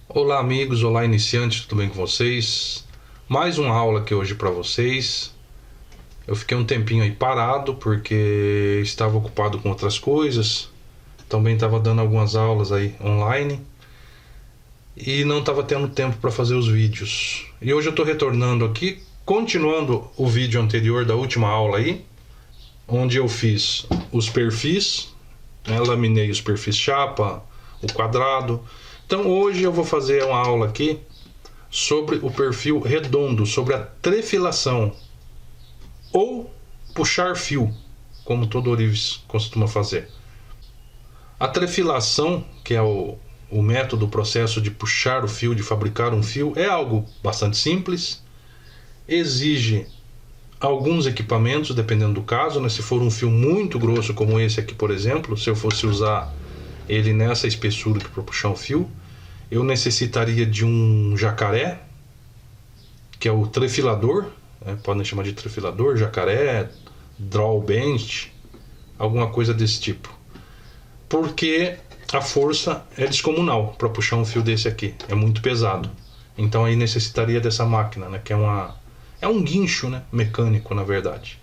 Olá amigos, olá iniciantes, tudo bem com vocês? Mais uma aula aqui hoje para vocês. Eu fiquei um tempinho aí parado porque estava ocupado com outras coisas. Também estava dando algumas aulas aí online e não estava tendo tempo para fazer os vídeos. E hoje eu estou retornando aqui, continuando o vídeo anterior da última aula aí, onde eu fiz os perfis, laminei os perfis chapa, o quadrado. Então hoje eu vou fazer uma aula aqui sobre o perfil redondo, sobre a trefilação ou puxar fio, como todo ourives costuma fazer. A trefilação, que é o método, o processo de puxar o fio, de fabricar um fio, é algo bastante simples, exige alguns equipamentos, dependendo do caso, né? Se for um fio muito grosso como esse aqui, por exemplo, se eu fosse usar ele nessa espessura para puxar um fio, eu necessitaria de um jacaré, que é o trefilador, podem chamar de trefilador, jacaré, draw bench, alguma coisa desse tipo, porque a força é descomunal para puxar um fio desse aqui, é muito pesado. Então aí necessitaria dessa máquina, né, que é um guincho, né, mecânico na verdade.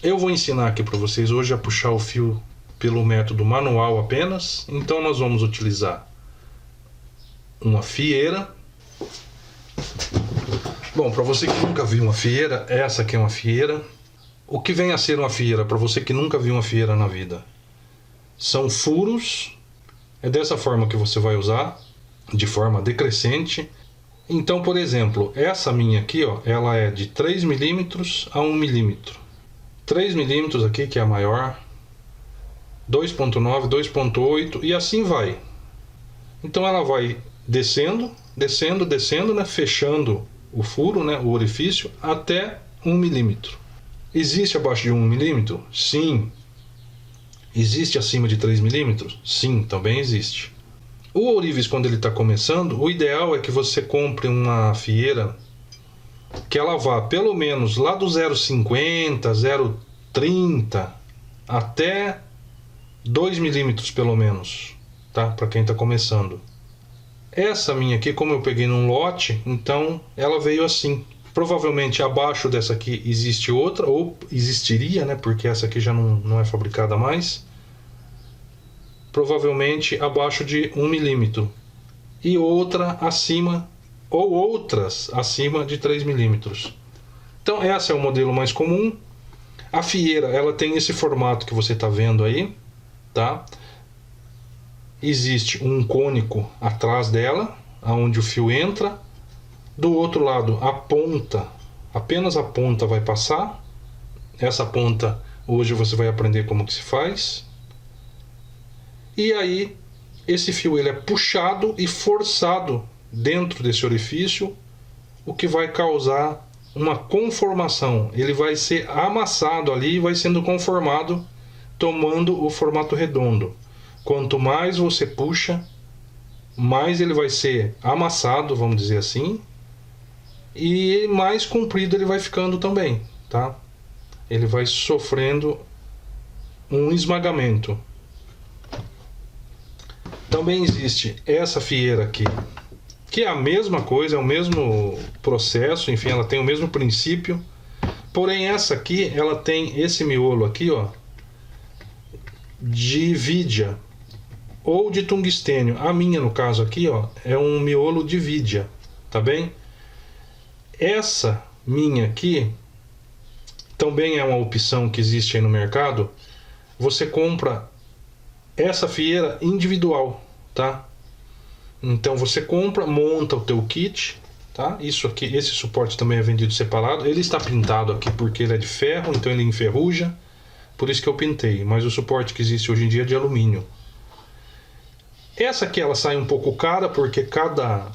Eu vou ensinar aqui para vocês hoje a puxar o fio pelo método manual apenas. Então nós vamos utilizar uma fieira. Bom, para você que nunca viu uma fieira, essa aqui é uma fieira. O que vem a ser uma fieira, para você que nunca viu uma fieira na vida? São furos, é dessa forma que você vai usar, de forma decrescente. Então, por exemplo, essa minha aqui, ó, ela é de 3 milímetros a 1 milímetro. 3 milímetros aqui, que é a maior, 2.9, 2.8 e assim vai. Então ela vai descendo, descendo, descendo, né, fechando o furo, né, o orifício, até 1 milímetro. Existe abaixo de 1 milímetro? Sim. Existe acima de 3 milímetros? Sim, também existe. O ourives, quando ele está começando, o ideal é que você compre uma fieira que ela vá pelo menos lá do 0,50, 0,30 até 2 milímetros pelo menos, tá? Para quem está começando. Essa minha aqui, como eu peguei num lote, então ela veio assim. Provavelmente abaixo dessa aqui existe outra, ou existiria, né? Porque essa aqui já não é fabricada mais. Provavelmente abaixo de 1 milímetro. E outra acima, ou outras acima de 3 milímetros. Então essa é o modelo mais comum. A fieira, ela tem esse formato que você está vendo aí, tá? Existe um cônico atrás dela, aonde o fio entra. Do outro lado, a ponta, apenas a ponta vai passar. Essa ponta, hoje você vai aprender como que se faz. E aí, esse fio ele é puxado e forçado dentro desse orifício, o que vai causar uma conformação. Ele vai ser amassado ali e vai sendo conformado, tomando o formato redondo. Quanto mais você puxa, mais ele vai ser amassado, vamos dizer assim, e mais comprido ele vai ficando também, tá? Ele vai sofrendo um esmagamento. Também existe essa fieira aqui, que é a mesma coisa, é o mesmo processo, enfim, ela tem o mesmo princípio, porém essa aqui, ela tem esse miolo aqui, ó, de vidia ou de tungstênio. A minha, no caso aqui, ó, é um miolo de vidia, tá bem? Essa minha aqui também é uma opção que existe aí no mercado. Você compra essa fieira individual, tá? Então você compra, monta o teu kit, tá? Isso aqui, esse suporte também é vendido separado. Ele está pintado aqui porque ele é de ferro, então ele enferruja. Por isso que eu pintei, mas o suporte que existe hoje em dia é de alumínio. Essa aqui ela sai um pouco cara, porque cada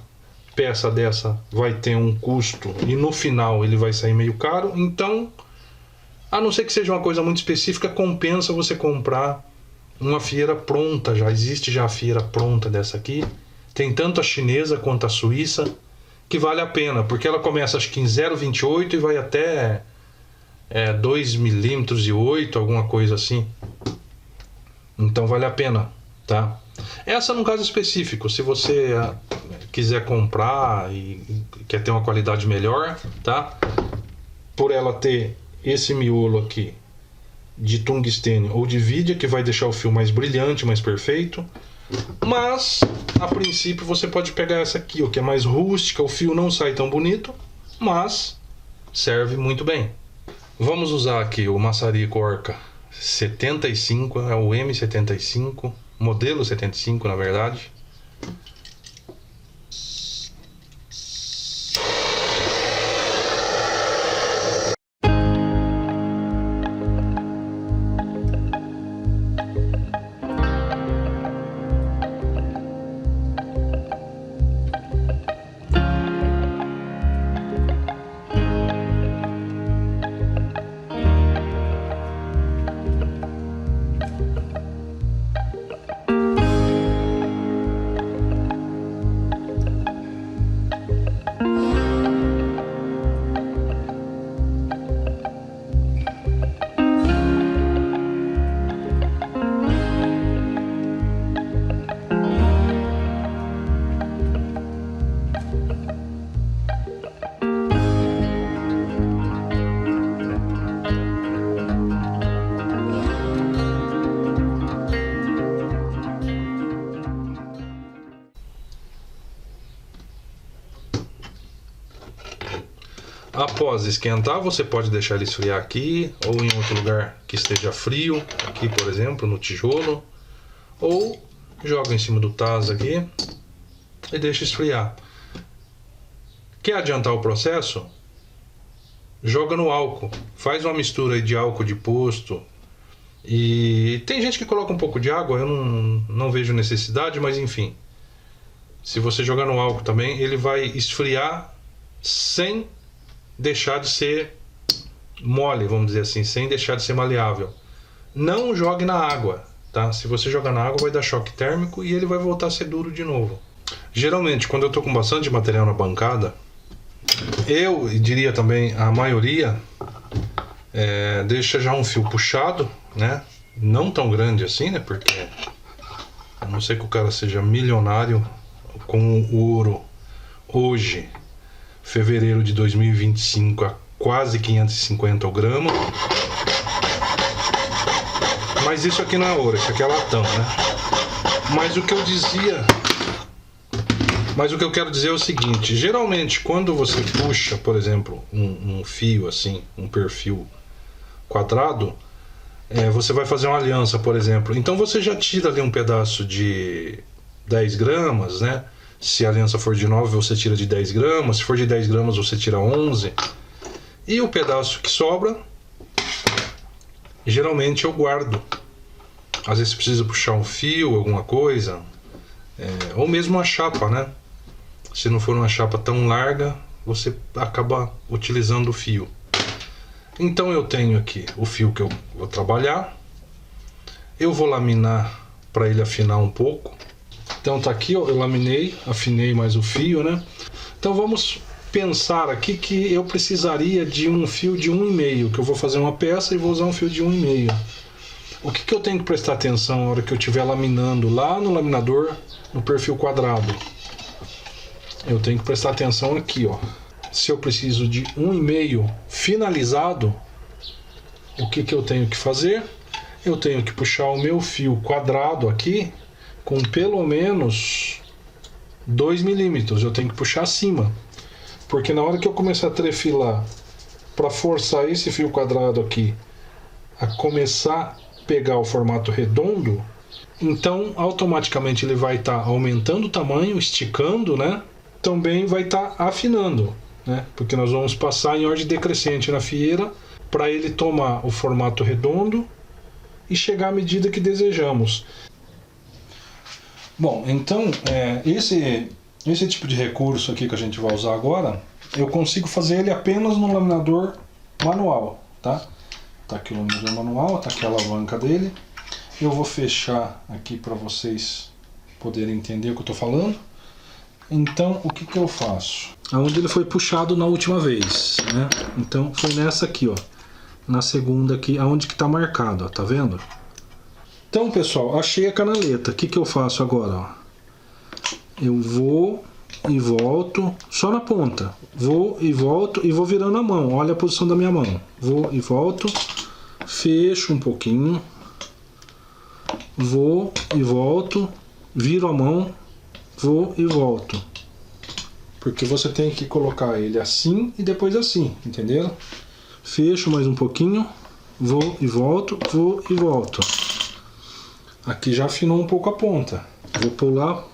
peça dessa vai ter um custo e no final ele vai sair meio caro. Então, a não ser que seja uma coisa muito específica, compensa você comprar uma fieira pronta. Já existe já a fieira pronta dessa aqui. Tem tanto a chinesa quanto a suíça, que vale a pena, porque ela começa acho que em 0,28 e vai até 2 milímetros e 8, alguma coisa assim. Então vale a pena, tá? Essa num caso específico, se você quiser comprar e quer ter uma qualidade melhor, tá? Por ela ter esse miolo aqui de tungstênio ou de vidia, que vai deixar o fio mais brilhante, mais perfeito. Mas, a princípio, você pode pegar essa aqui, ó, que é mais rústica, o fio não sai tão bonito, mas serve muito bem. Vamos usar aqui o maçarico Orca 75, é o M75, modelo 75 na verdade. Após esquentar, você pode deixar ele esfriar aqui ou em outro lugar que esteja frio, aqui por exemplo, no tijolo, ou joga em cima do taso aqui e deixa esfriar. Quer adiantar o processo? Joga no álcool, faz uma mistura aí de álcool de posto, e tem gente que coloca um pouco de água, eu não vejo necessidade, mas enfim, se você jogar no álcool também, ele vai esfriar sem deixar de ser mole, vamos dizer assim, sem deixar de ser maleável. Não jogue na água, tá? Se você jogar na água vai dar choque térmico e ele vai voltar a ser duro de novo. Geralmente, quando eu estou com bastante material na bancada, eu diria também a maioria deixa já um fio puxado, né? Não tão grande assim, né? Porque a não ser que o cara seja milionário com o ouro hoje, fevereiro de 2025, a quase 550 o grama. Mas isso aqui não é ouro, isso aqui é latão, né? Mas o que eu quero dizer é o seguinte: geralmente quando você puxa, por exemplo, um fio assim, um perfil quadrado, você vai fazer uma aliança, por exemplo, então você já tira ali um pedaço de 10 gramas, né? Se a aliança for de 9, você tira de 10 gramas. Se for de 10 gramas, você tira 11. E o pedaço que sobra, geralmente eu guardo. Às vezes precisa puxar um fio, alguma coisa. Ou mesmo uma chapa, né? Se não for uma chapa tão larga, você acaba utilizando o fio. Então eu tenho aqui o fio que eu vou trabalhar. Eu vou laminar para ele afinar um pouco. Então tá aqui, ó, eu laminei, afinei mais o fio, né? Então vamos pensar aqui que eu precisaria de um fio de 1,5, que eu vou fazer uma peça e vou usar um fio de 1,5. O que eu tenho que prestar atenção na hora que eu estiver laminando lá no laminador, no perfil quadrado? Eu tenho que prestar atenção aqui, ó. Se eu preciso de 1,5 finalizado, o que eu tenho que fazer? Eu tenho que puxar o meu fio quadrado aqui com pelo menos 2 milímetros. Eu tenho que puxar acima, porque na hora que eu começar a trefilar para forçar esse fio quadrado aqui a começar a pegar o formato redondo, então automaticamente ele vai estar aumentando o tamanho, esticando, né? Também vai estar afinando, né? Porque nós vamos passar em ordem decrescente na fieira para ele tomar o formato redondo e chegar à medida que desejamos. Bom, então esse tipo de recurso aqui que a gente vai usar agora, eu consigo fazer ele apenas no laminador manual, tá? Tá aqui o laminador manual, tá aqui a alavanca dele. Eu vou fechar aqui para vocês poderem entender o que eu estou falando. Então, o que eu faço? Aonde ele foi puxado na última vez, né? Então, foi nessa aqui, ó. Na segunda aqui, aonde que tá marcado, ó, tá vendo? Então, pessoal, achei a canaleta. O que eu faço agora? Ó? Eu vou e volto só na ponta. Vou e volto e vou virando a mão. Olha a posição da minha mão. Vou e volto. Fecho um pouquinho. Vou e volto. Viro a mão. Vou e volto. Porque você tem que colocar ele assim e depois assim, entendeu? Fecho mais um pouquinho. Vou e volto. Vou e volto. Aqui já afinou um pouco a ponta. Vou pular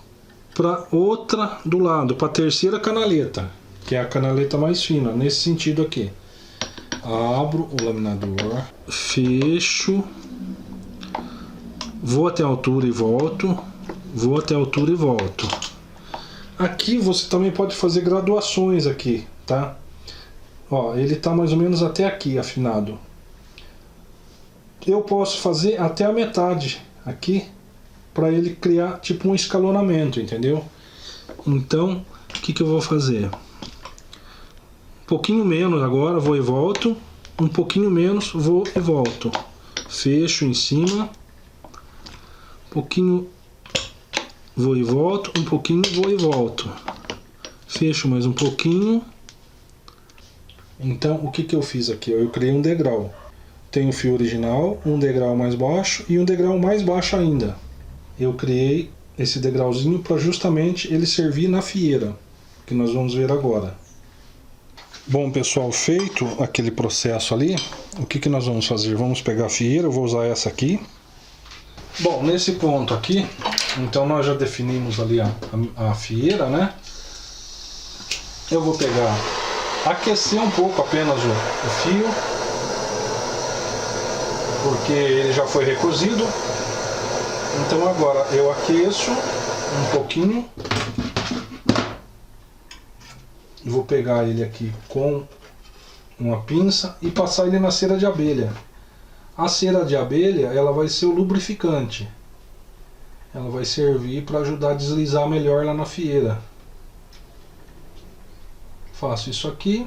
para outra do lado, para a terceira canaleta, que é a canaleta mais fina, nesse sentido aqui. Abro o laminador, fecho, vou até a altura e volto, vou até a altura e volto. Aqui você também pode fazer graduações aqui, tá? Ó, ele tá mais ou menos até aqui afinado. Eu posso fazer até a metade aqui, para ele criar tipo um escalonamento, entendeu? Então, o que eu vou fazer? Um pouquinho menos agora, vou e volto. Um pouquinho menos, vou e volto. Fecho em cima. Um pouquinho, vou e volto. Um pouquinho, vou e volto. Fecho mais um pouquinho. Então, o que eu fiz aqui? Eu criei um degrau. Tem o fio original, um degrau mais baixo e um degrau mais baixo ainda. Eu criei esse degrauzinho para justamente ele servir na fieira, que nós vamos ver agora. Bom, pessoal, feito aquele processo ali, o que nós vamos fazer? Vamos pegar a fieira, eu vou usar essa aqui. Bom, nesse ponto aqui, então nós já definimos ali a fieira, né? Eu vou pegar, aquecer um pouco apenas o fio, porque ele já foi recozido. Então agora eu aqueço um pouquinho. Vou pegar ele aqui com uma pinça e passar ele na cera de abelha. A cera de abelha, ela vai ser o lubrificante. Ela vai servir para ajudar a deslizar melhor lá na fieira. Faço isso aqui,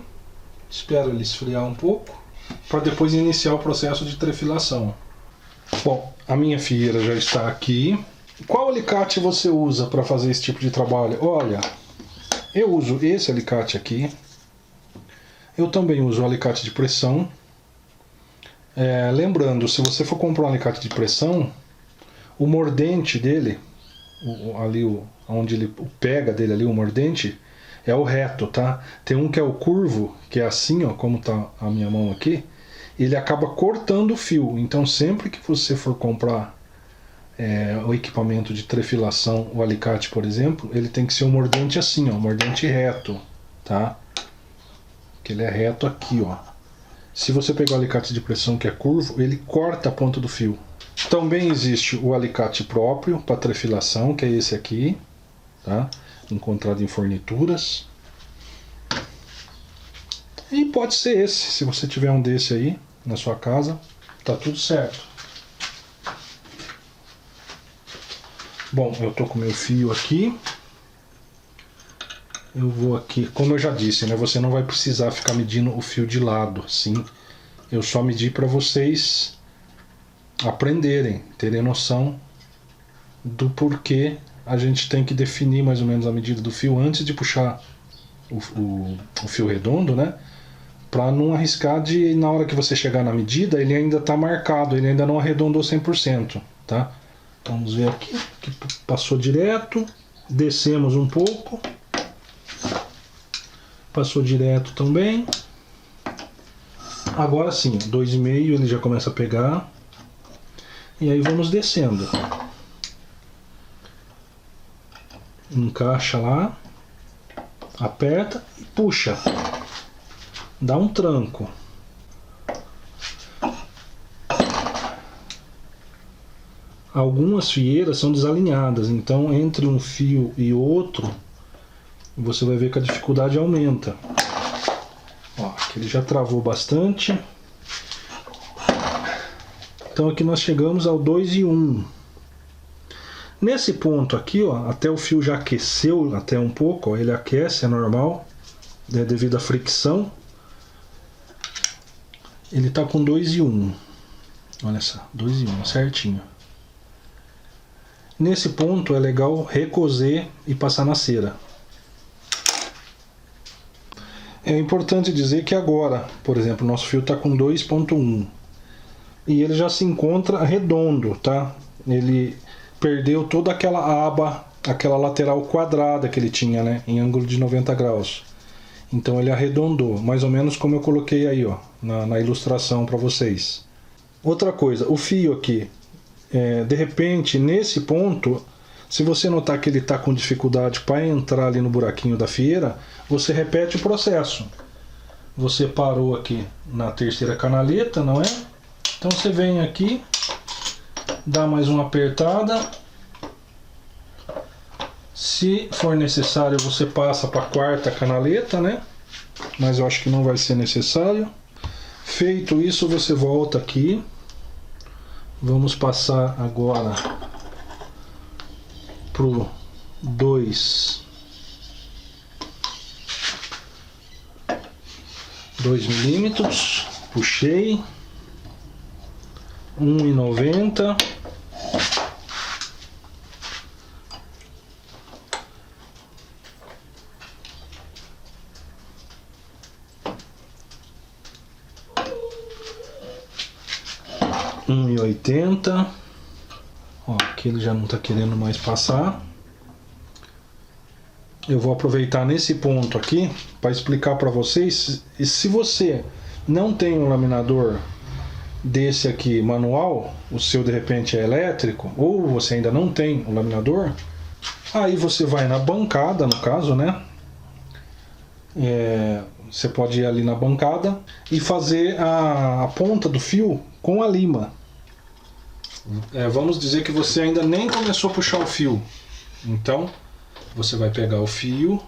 espero ele esfriar um pouco, para depois iniciar o processo de trefilação. Bom, a minha fieira já está aqui. Qual alicate você usa para fazer esse tipo de trabalho? Olha, eu uso esse alicate aqui. Eu também uso o alicate de pressão. Lembrando, se você for comprar um alicate de pressão, o mordente dele, onde ele pega dele ali, o mordente, é o reto, tá? Tem um que é o curvo, que é assim, ó, como tá a minha mão aqui. Ele acaba cortando o fio, então sempre que você for comprar o equipamento de trefilação, o alicate, por exemplo, ele tem que ser um mordente assim, ó, um mordente reto, tá? Que ele é reto aqui, ó. Se você pegar o alicate de pressão que é curvo, ele corta a ponta do fio. Também existe o alicate próprio para trefilação, que é esse aqui, tá? Encontrado em fornituras. E pode ser esse, se você tiver um desse aí na sua casa, tá tudo certo. Bom, eu tô com meu fio aqui. Eu vou aqui, como eu já disse, né, você não vai precisar ficar medindo o fio de lado, assim. Eu só medi para vocês aprenderem, terem noção do porquê a gente tem que definir mais ou menos a medida do fio antes de puxar o fio redondo, né? Para não arriscar de, na hora que você chegar na medida, ele ainda está marcado, ele ainda não arredondou 100%, tá? Vamos ver aqui, que passou direto, descemos um pouco, passou direto também. Agora sim, 2,5 ele já começa a pegar, e aí vamos descendo. Encaixa lá, aperta e puxa. Dá um tranco. Algumas fieiras são desalinhadas, então entre um fio e outro você vai ver que a dificuldade aumenta. Ó, aqui ele já travou bastante. Então aqui nós chegamos ao 2,1. Nesse ponto aqui, ó, até o fio já aqueceu até um pouco, ó, ele aquece, é normal, né, devido à fricção. Ele tá com 2,1. Olha só, 2,1, certinho. Nesse ponto é legal recoser e passar na cera. É importante dizer que agora, por exemplo, nosso fio está com 2.1 e ele já se encontra redondo, tá? Ele perdeu toda aquela aba, aquela lateral quadrada que ele tinha, né, em ângulo de 90 graus. Então ele arredondou, mais ou menos como eu coloquei aí, ó, na ilustração para vocês. Outra coisa, o fio aqui, de repente, nesse ponto, se você notar que ele está com dificuldade para entrar ali no buraquinho da fieira, você repete o processo. Você parou aqui na terceira canaleta, não é? Então você vem aqui, dá mais uma apertada. Se for necessário, você passa para a quarta canaleta, né? Mas eu acho que não vai ser necessário. Feito isso, você volta aqui. Vamos passar agora pro 2 milímetros. Puxei. 1,90. R$1,80. Ó, aqui ele já não está querendo mais passar. Eu vou aproveitar nesse ponto aqui para explicar para vocês. E se você não tem um laminador desse aqui manual, o seu de repente é elétrico, ou você ainda não tem um laminador, aí você vai na bancada, no caso, né? Você pode ir ali na bancada e fazer a ponta do fio com a lima. Vamos dizer que você ainda nem começou a puxar o fio. Então, você vai pegar o fio.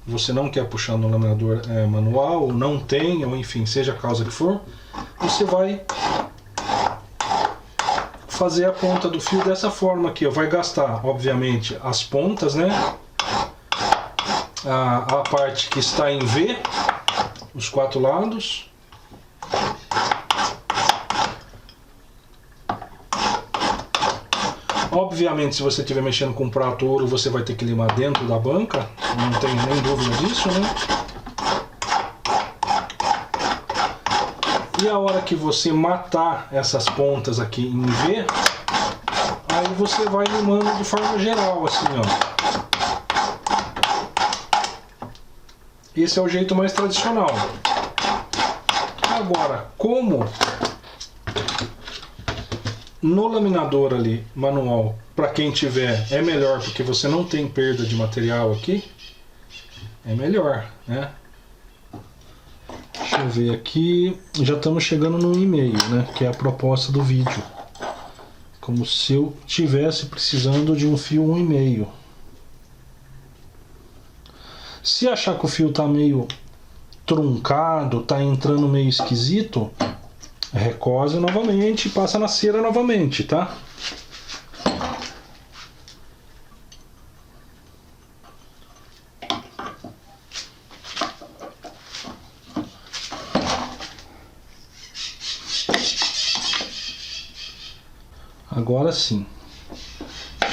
Você não quer puxar no laminador manual, ou não tem, ou enfim, seja a causa que for. Você vai fazer a ponta do fio dessa forma aqui. Vai gastar, obviamente, as pontas, né? A parte que está em V, os 4 lados. Obviamente, se você estiver mexendo com prato ouro, você vai ter que limar dentro da banca, não tem nem dúvida disso, né? E a hora que você matar essas pontas aqui em V, aí você vai limando de forma geral, assim, ó. Esse é o jeito mais tradicional. Agora, como no laminador ali, manual, para quem tiver, é melhor porque você não tem perda de material aqui, é melhor, né? Deixa eu ver aqui, já estamos chegando no e-mail, né? Que é a proposta do vídeo. Como se eu tivesse precisando de um fio 1,5. Se achar que o fio tá meio truncado, tá entrando meio esquisito, recose novamente e passa na cera novamente, tá? Agora sim,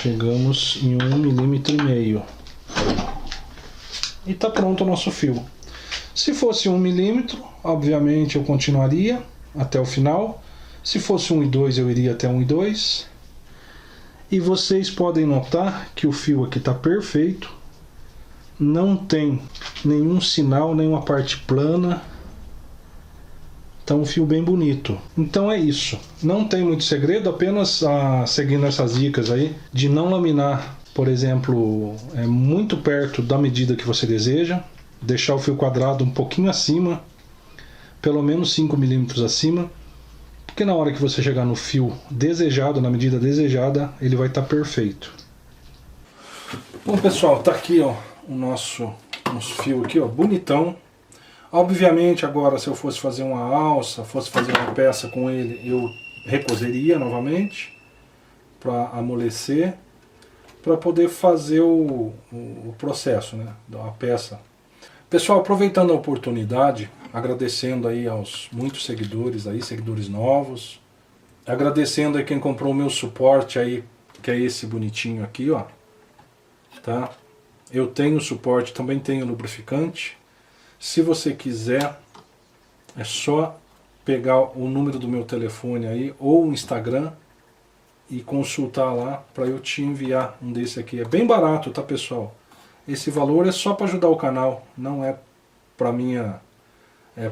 chegamos em 1,5 milímetro. E tá pronto o nosso fio. Se fosse 1 milímetro, obviamente eu continuaria até o final. Se fosse 1,2 eu iria até 1,2. E vocês podem notar que o fio aqui está perfeito. Não tem nenhum sinal, nenhuma parte plana. Tá um fio bem bonito. Então é isso. Não tem muito segredo, apenas seguindo essas dicas aí de não laminar, por exemplo, muito perto da medida que você deseja. Deixar o fio quadrado um pouquinho acima, pelo menos 5 milímetros acima, porque na hora que você chegar no fio desejado, na medida desejada, ele vai estar perfeito. Bom pessoal, tá aqui ó, o nosso fio aqui, ó, bonitão. Obviamente agora se eu fosse fazer uma alça, fosse fazer uma peça com ele, eu recoseria novamente para amolecer, para poder fazer o processo, né, da peça. Pessoal, aproveitando a oportunidade, agradecendo aí aos muitos seguidores aí, seguidores novos, agradecendo aí quem comprou o meu suporte aí, que é esse bonitinho aqui, ó, tá? Eu tenho suporte, também tenho lubrificante. Se você quiser, é só pegar o número do meu telefone aí, ou o Instagram, e consultar lá para eu te enviar um desse aqui. É bem barato, tá, pessoal? Esse valor é só para ajudar o canal, não é para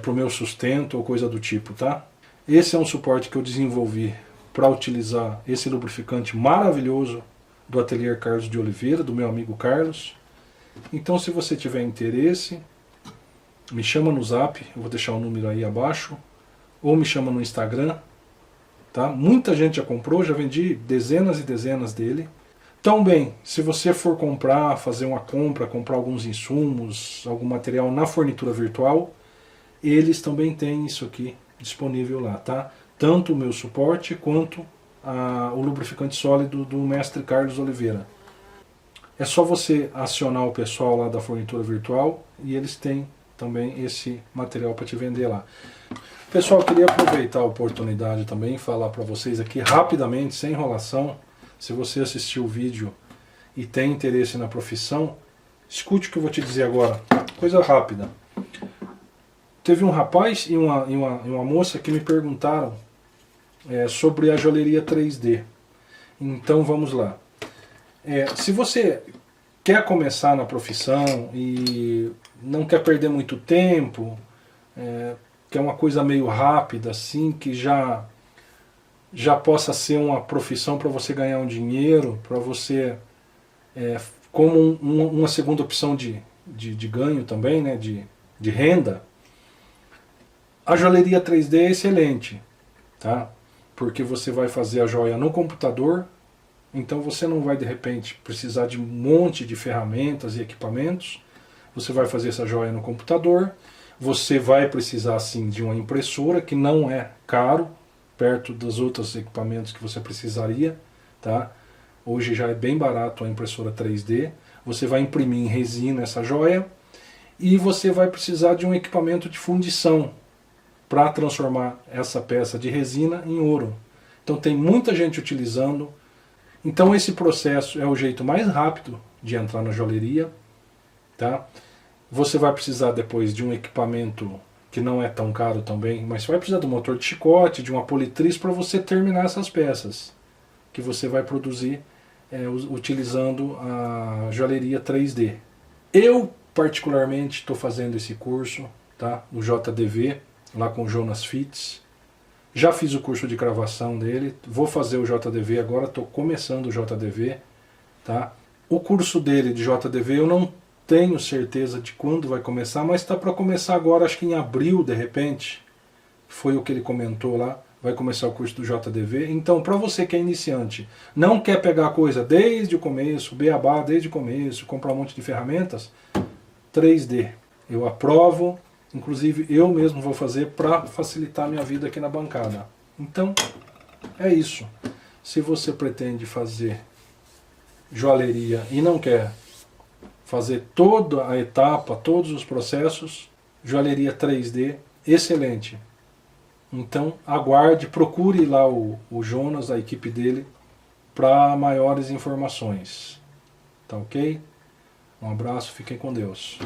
pro meu sustento ou coisa do tipo, tá? Esse é um suporte que eu desenvolvi para utilizar esse lubrificante maravilhoso do Ateliê Carlos de Oliveira, do meu amigo Carlos. Então, se você tiver interesse, me chama no Zap, eu vou deixar o número aí abaixo, ou me chama no Instagram, tá? Muita gente já comprou, já vendi dezenas e dezenas dele. Também, se você for comprar, fazer uma compra, comprar alguns insumos, algum material na fornitura virtual, eles também têm isso aqui disponível lá, tá? Tanto o meu suporte quanto o lubrificante sólido do mestre Carlos Oliveira. É só você acionar o pessoal lá da fornitura virtual e eles têm também esse material para te vender lá. Pessoal, eu queria aproveitar a oportunidade também e falar para vocês aqui rapidamente, sem enrolação. Se você assistiu o vídeo e tem interesse na profissão, escute o que eu vou te dizer agora. Coisa rápida. Teve um rapaz e uma moça que me perguntaram sobre a joalheria 3D. Então vamos lá. Se você quer começar na profissão e não quer perder muito tempo, quer uma coisa meio rápida assim, que já possa ser uma profissão para você ganhar um dinheiro, para você, como uma segunda opção de ganho também, né, de renda, a joalheria 3D é excelente, tá? Porque você vai fazer a joia no computador, então você não vai de repente precisar de um monte de ferramentas e equipamentos, você vai fazer essa joia no computador, você vai precisar sim de uma impressora, que não é caro, perto dos outros equipamentos que você precisaria, tá? Hoje já é bem barato a impressora 3D, você vai imprimir em resina essa joia, e você vai precisar de um equipamento de fundição, para transformar essa peça de resina em ouro. Então tem muita gente utilizando. Então esse processo é o jeito mais rápido de entrar na joalheria, tá? Você vai precisar depois de um equipamento que não é tão caro também, mas você vai precisar de um motor de chicote, de uma politriz para você terminar essas peças que você vai produzir utilizando a joalheria 3D. Eu particularmente estou fazendo esse curso, tá? No JDV, lá com o Jonas Fitz. Já fiz o curso de cravação dele, vou fazer o JDV agora, estou começando o JDV, tá? O curso dele de JDV eu não tenho certeza de quando vai começar, mas está para começar agora, acho que em abril de repente, foi o que ele comentou lá, vai começar o curso do JDV. Então, para você que é iniciante, não quer pegar a coisa desde o começo, beabá desde o começo, comprar um monte de ferramentas, 3D, eu aprovo. Inclusive eu mesmo vou fazer para facilitar a minha vida aqui na bancada. Então, é isso. Se você pretende fazer joalheria e não quer fazer toda a etapa, todos os processos, joalheria 3D, excelente. Então, aguarde, procure lá o Jonas, a equipe dele, para maiores informações. Tá ok? Um abraço, fiquem com Deus.